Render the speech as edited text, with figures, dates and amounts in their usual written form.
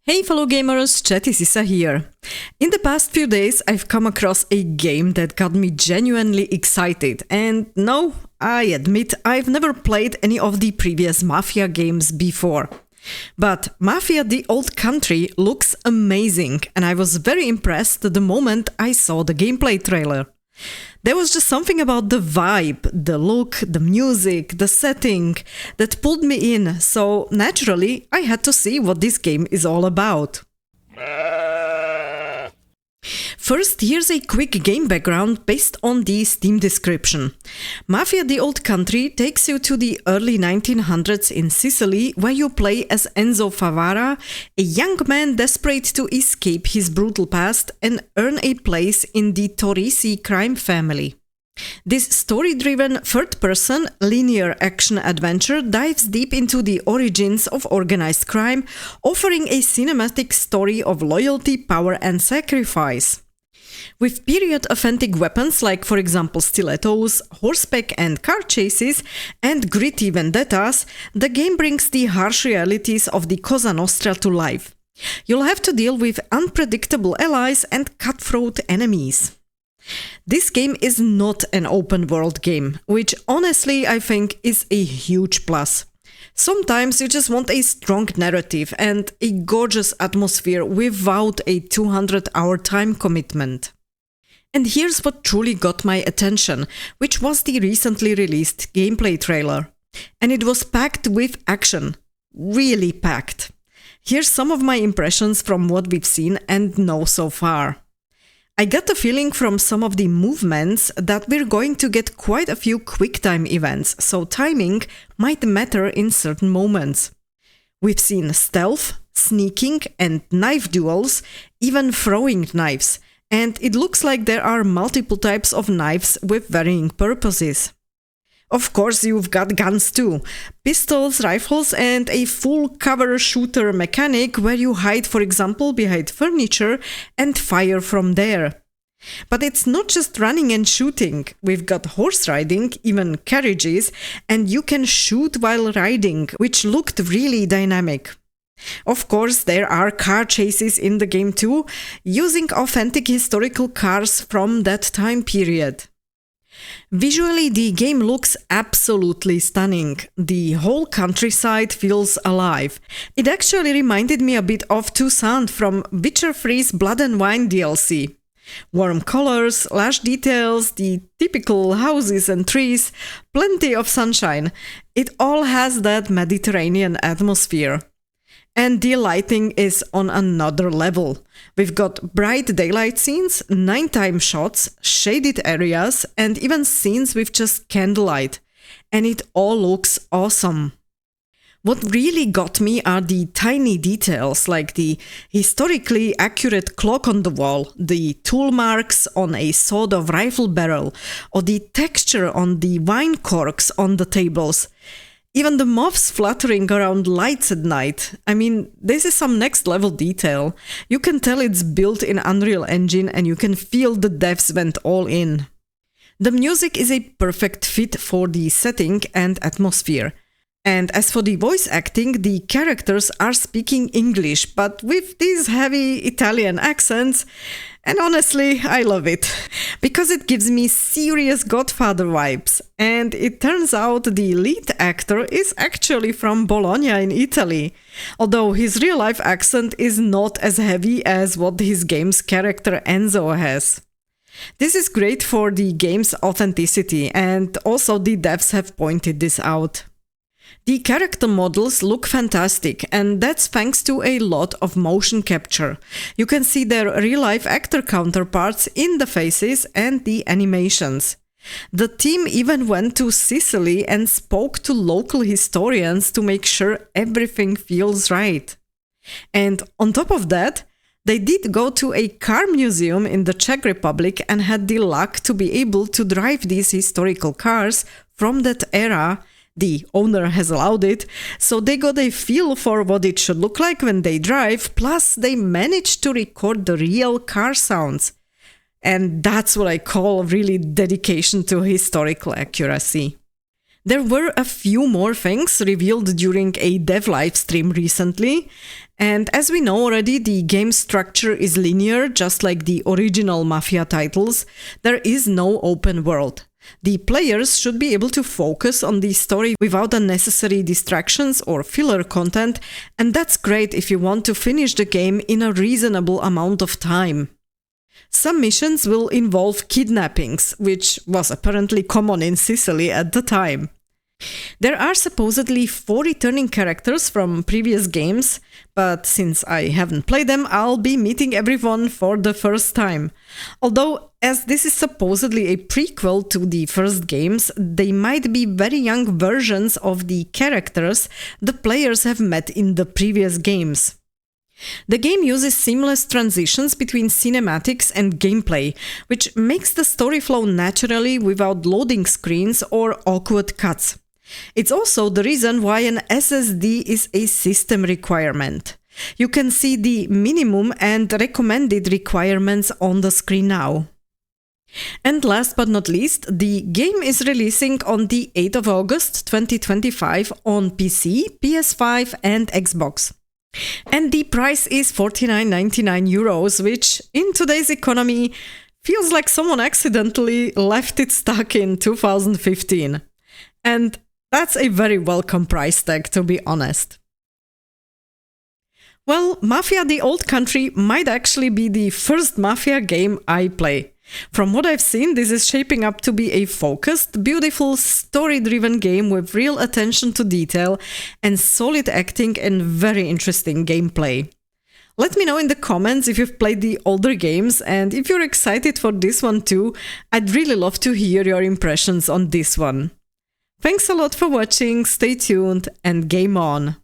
Hey fellow gamers, Chatty Sisa here. In the past few days I've come across a game that got me genuinely excited, and no, I admit I've never played any of the previous Mafia games before. But Mafia the Old Country looks amazing, and I was very impressed the moment I saw the gameplay trailer. There was just something about the vibe, the look, the music, the setting that pulled me in, so naturally I had to see what this game is all about. First, here's a quick game background based on the Steam description. Mafia the Old Country takes you to the early 1900s in Sicily, where you play as Enzo Favara, a young man desperate to escape his brutal past and earn a place in the Torrisi crime family. This story-driven, third-person, linear action-adventure dives deep into the origins of organized crime, offering a cinematic story of loyalty, power and sacrifice. With period-authentic weapons like, for example, stilettos, horseback and car chases, and gritty vendettas, the game brings the harsh realities of the Cosa Nostra to life. You'll have to deal with unpredictable allies and cutthroat enemies. This game is not an open-world game, which honestly I think is a huge plus. Sometimes you just want a strong narrative and a gorgeous atmosphere without a 200-hour time commitment. And here's what truly got my attention, which was the recently released gameplay trailer. And it was packed with action. Really packed. Here's some of my impressions from what we've seen and know so far. I got the feeling from some of the movements that we're going to get quite a few quick-time events, so timing might matter in certain moments. We've seen stealth, sneaking and knife duels, even throwing knives, and it looks like there are multiple types of knives with varying purposes. Of course, you've got guns too. Pistols, rifles and a full cover shooter mechanic where you hide, for example, behind furniture and fire from there. But it's not just running and shooting. We've got horse riding, even carriages, and you can shoot while riding, which looked really dynamic. Of course, there are car chases in the game too, using authentic historical cars from that time period. Visually, the game looks absolutely stunning. The whole countryside feels alive. It actually reminded me a bit of Toussaint from Witcher 3's Blood and Wine DLC. Warm colors, lush details, the typical houses and trees, plenty of sunshine. It all has that Mediterranean atmosphere. And the lighting is on another level. We've got bright daylight scenes, nighttime shots, shaded areas, and even scenes with just candlelight. And it all looks awesome. What really got me are the tiny details, like the historically accurate clock on the wall, the tool marks on a sawed-off rifle barrel, or the texture on the wine corks on the tables. Even the moths fluttering around lights at night. I mean, this is some next level detail. You can tell it's built in Unreal Engine and you can feel the devs went all in. The music is a perfect fit for the setting and atmosphere. And as for the voice acting, the characters are speaking English, but with these heavy Italian accents. And honestly, I love it, because it gives me serious Godfather vibes. And it turns out the lead actor is actually from Bologna in Italy, although his real-life accent is not as heavy as what his game's character Enzo has. This is great for the game's authenticity, and also the devs have pointed this out. The character models look fantastic, and that's thanks to a lot of motion capture. You can see their real-life actor counterparts in the faces and the animations. The team even went to Sicily and spoke to local historians to make sure everything feels right. And on top of that, they did go to a car museum in the Czech Republic and had the luck to be able to drive these historical cars from that era. The owner has allowed it, so they got a feel for what it should look like when they drive, plus they managed to record the real car sounds. And that's what I call really dedication to historical accuracy. There were a few more things revealed during a dev livestream recently, and as we know already, the game structure is linear, just like the original Mafia titles. There is no open world. The players should be able to focus on the story without unnecessary distractions or filler content, and that's great if you want to finish the game in a reasonable amount of time. Some missions will involve kidnappings, which was apparently common in Sicily at the time. There are supposedly 4 returning characters from previous games, but since I haven't played them, I'll be meeting everyone for the first time. Although, as this is supposedly a prequel to the first games, they might be very young versions of the characters the players have met in the previous games. The game uses seamless transitions between cinematics and gameplay, which makes the story flow naturally without loading screens or awkward cuts. It's also the reason why an SSD is a system requirement. You can see the minimum and recommended requirements on the screen now. And last but not least, the game is releasing on the 8th of August 2025 on PC, PS5 and Xbox. And the price is €49.99, which in today's economy feels like someone accidentally left it stuck in 2015. And that's a very welcome price tag, to be honest. Well, Mafia: The Old Country might actually be the first Mafia game I play. From what I've seen, this is shaping up to be a focused, beautiful, story-driven game with real attention to detail and solid acting and very interesting gameplay. Let me know in the comments if you've played the older games, and if you're excited for this one too. I'd really love to hear your impressions on this one. Thanks a lot for watching, stay tuned and game on!